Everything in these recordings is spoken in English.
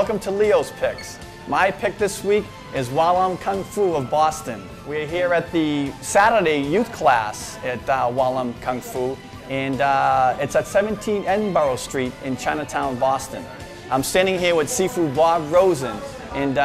welcome to Leo's Picks. My pick this week is Walam Kung Fu of Boston. We're here at the Saturday youth class at Walam Kung Fu, and it's at 17 Edinburgh Street in Chinatown, Boston. I'm standing here with Sifu Bob Rosen, and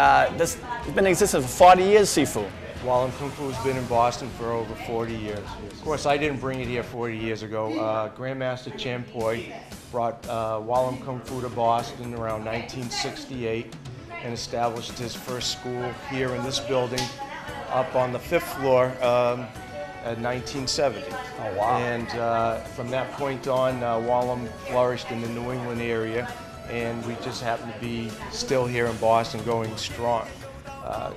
this has been in existence for 40 years, Sifu. Walam Kung Fu has been in Boston for over 40 years. Of course, I didn't bring it here 40 years ago. Grandmaster Chan Poi brought Walam Kung Fu to Boston around 1968 and established his first school here in this building up on the 5th floor at 1970. Oh, wow. And from that point on, Walam flourished in the New England area, and we just happen to be still here in Boston going strong.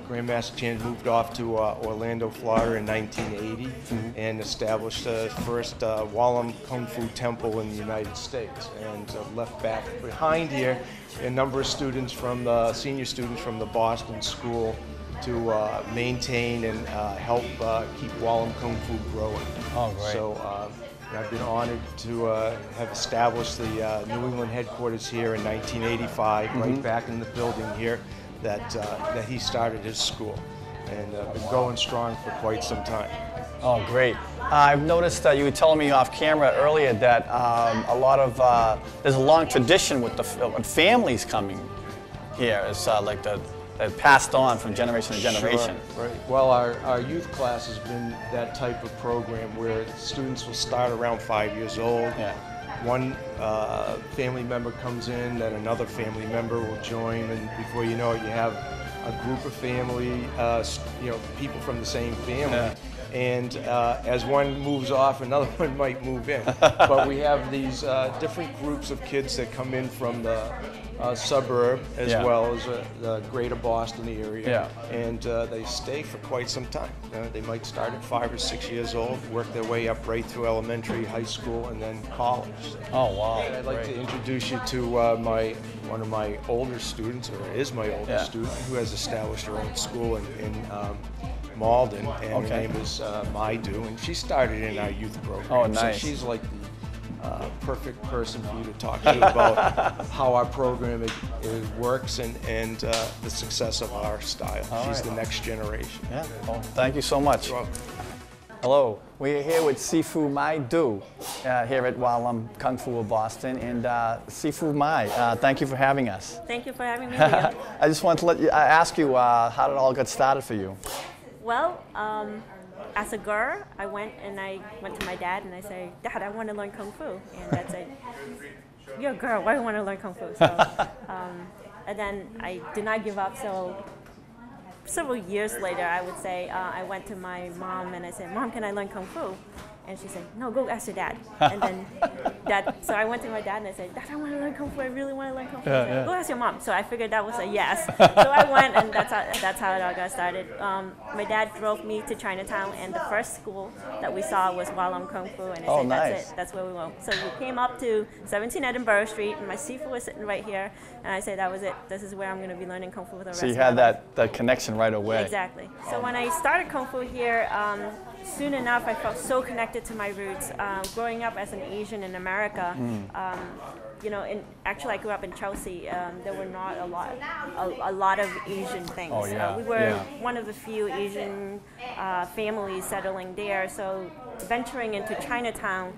Grandmaster Chan moved off to Orlando, Florida in 1980 and established the first Walam Kung Fu temple in the United States, and left back behind here a number of students from the senior students from the Boston school to maintain and help keep Walam Kung Fu growing. Oh, great. So I've been honored to have established the New England headquarters here in 1985, right back in the building here that he started his school, and been going strong for quite some time. Oh, great. I've noticed that you were telling me off camera earlier that a lot of, there's a long tradition with with families coming here. It's like that passed on from generation to generation. Sure, right. Well, our youth class has been that type of program where students will start around 5 years old. Yeah. One family member comes in, then another family member will join, and before you know it, you have a group of family, people from the same family. Yeah. And as one moves off, another one might move in. But we have these different groups of kids that come in from the suburb as well as the greater Boston area, and they stay for quite some time. They might start at 5 or 6 years old, work their way up right through elementary, high school, and then college. Oh, wow. And I'd like to introduce you to one of my older students, or is my oldest student, who has established her own school in Malden, and her name is Maidu, and she started in our youth program. Oh, nice. So she's like the perfect person for you to talk to about how our program works and the success of our style. She's the next generation. Yeah. Well, thank you so much. You're welcome. Hello. We're here with Sifu Maidu here at Walam Kung Fu of Boston, and Sifu Mai, thank you for having us. Thank you for having me here. I just want to ask you how did it all get started for you? Well, as a girl, I went to my dad and I said, "Dad, I want to learn Kung Fu." And Dad said, "You're a girl, why do you want to learn Kung Fu?" So, and then I did not give up. So several years later, I would say, I went to my mom and I said, "Mom, can I learn Kung Fu?" And she said, "No, go ask your dad." And then so I went to my dad and I said, "Dad, I want to learn Kung Fu. I really want to learn Kung Fu." Said, "Go ask your mom." So I figured that was a yes. So I went, and that's how it all got started. My dad drove me to Chinatown, and the first school that we saw was Walam Kung Fu, and I said, "That's it. That's where we went." So we came up to 17 Edinburgh Street, and my Sifu was sitting right here, and I said, "That was it. This is where I'm going to be learning Kung Fu for the rest of my life." So you had that connection right away. Exactly. So when I started Kung Fu here, soon enough, I felt so connected to my roots. Growing up as an Asian in America, actually I grew up in Chelsea. There were not a lot of Asian things. Oh, yeah. We were one of the few Asian families settling there. So venturing into Chinatown,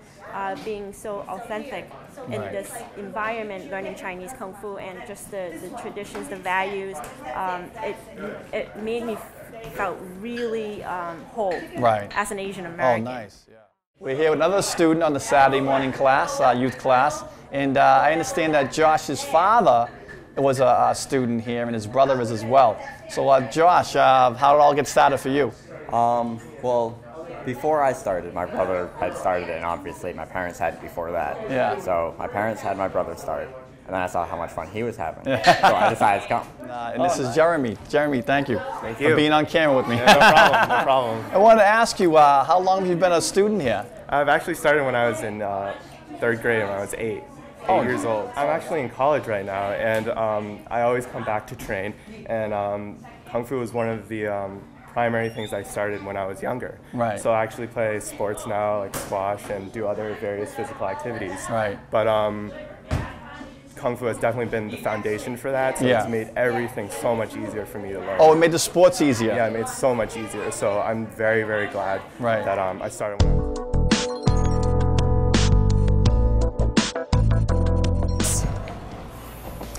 being so authentic in this environment, learning Chinese Kung Fu and just the traditions, the values, it made me felt really whole as an Asian American. Oh, nice. Yeah. We're here with another student on the Saturday morning class, youth class, and I understand that Josh's father was a student here, and his brother is as well. So, Josh, how did it all get started for you? Well, before I started, my brother had started it, and obviously my parents had it before that. Yeah. So my parents had my brother start, and then I saw how much fun he was having, so I decided to come. And this is Jeremy. Jeremy, thank you for being on camera with me. Yeah, no problem, no problem. I wanted to ask you, how long have you been a student here? I've actually started when I was in 3rd grade, when I was 8 years old. I'm actually in college right now, and I always come back to train, and Kung Fu was one of the primary things I started when I was younger. Right. So I actually play sports now, like squash, and do other various physical activities. Right. But Kung Fu has definitely been the foundation for that, so Yeah. it's made everything so much easier for me to learn. Oh, it made the sports easier. Yeah, it made it so much easier. So I'm very, very glad Right. that I started with it.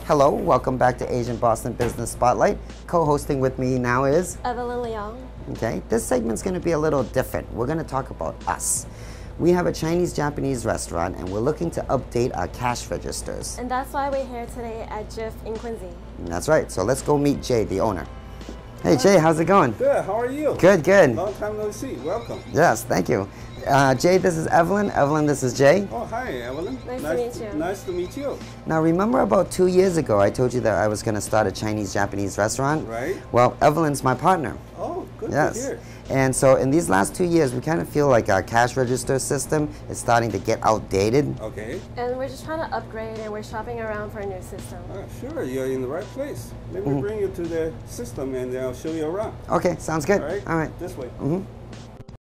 Hello, welcome back to Asian Boston Business Spotlight. Co-hosting with me now is, Evelyn Leong. okay, this segment's gonna be a little different. We're gonna talk about us. We have a Chinese-Japanese restaurant and we're looking to update our cash registers. And that's why we're here today at Jiff in Quincy. That's right, so let's go meet Jay, the owner. Hey Jay, how's it going? Good, how are you? Good, good. Long time no see, welcome. Yes, thank you. Jay, this is Evelyn. Evelyn, this is Jay. Oh, hi, Evelyn. Nice to meet you. Nice to meet you. Now remember about 2 years ago I told you that I was gonna start a Chinese-Japanese restaurant? Right. Well, Evelyn's my partner. Oh, good to Yes. hear. And so in these last 2 years, we kind of feel like our cash register system is starting to get outdated. Okay. And we're just trying to upgrade and we're shopping around for a new system. Sure, you're in the right place. Let me bring you to the system and I'll show you around. Okay, sounds good. All right? All right. This way. Mhm.